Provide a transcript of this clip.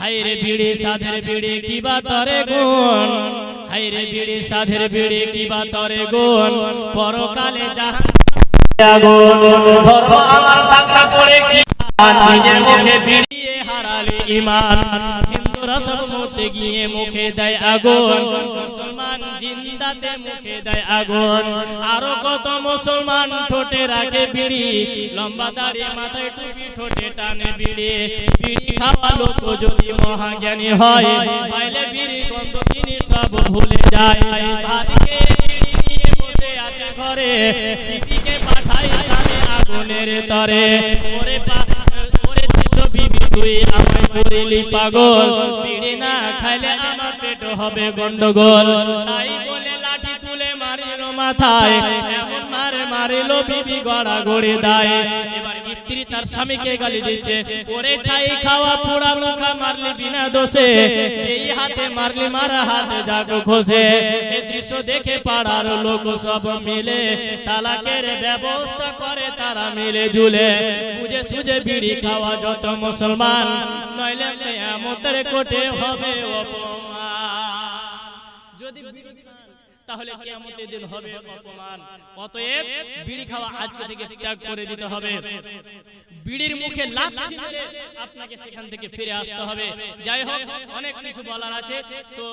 হায়রে বিড়ি সাধের বিড়ি কি বা তরে গুণ, হায়রে বিড়ি সাধের বিড়ি কি বা তরে গুণ, পরকালে জাহান্নামে আগুন। ধর্ম আমার টাকা পড়ে কি নিজের মুখে বিড়িয়ে হারালে ঈমান, হিন্দুরা সব মরতে গিয়ে মুখে দেয় আগুন, মুসলমান জিন্দাতে মুখে দেয় আগুন। আরো কত মুসলমান ঠোঁটে রাখে বিড়ি, লম্বা দাড়ি মাথায় টুপি ঠোঁটে টানে বিড়ি। বিড়ি খাওয়া লোক যদি মহাজ্ঞানী হয়, পাইলে বিড়ি গন্ধ তিনি সব ভুলে যায়। ভাতকে বিড়ি নিয়ে বসে আছে ঘরে, বিবিকে পাঠায় সামনে আগুনের তরে। ওরে বিবি তুই আমায় করিলি পাগল, বিড়ি না খাইলে আমার পেট হবে গন্ডগোল। তাই বলে লাঠি তুলে মারিল মাথায়, এমন মারে মারিল বিবি গড়া গড়ে দেয়। এবার স্ত্রী তার স্বামীকে গালি দিচ্ছে, ওরে ছাই খাওয়া পোড়া মুখা মারলি বিনা দোষে, যেই হাতে মারলি মারা হাতে যাক খসে। এই দৃশ্য দেখে পাড়ার লোক সব মিলে তালাকের ব্যবস্থা করে তারা মিলে ঝুলে। বুঝে সুঝে বিড়ি খাওয়া যত মুসলমান, নইলে কিয়ামতের কোটে হবে অপমান। যদি তাহলে কিয়ামতের দিন হবে অপমান। অতএব বিড়ি খাওয়া আজকে থেকে ত্যাগ করে দিতে হবে। বিড়ির মুখে লাথি মেরে আপনাকে সেখান থেকে ফিরে আসতে হবে। যাই হোক, অনেক কিছু বলার আছে তো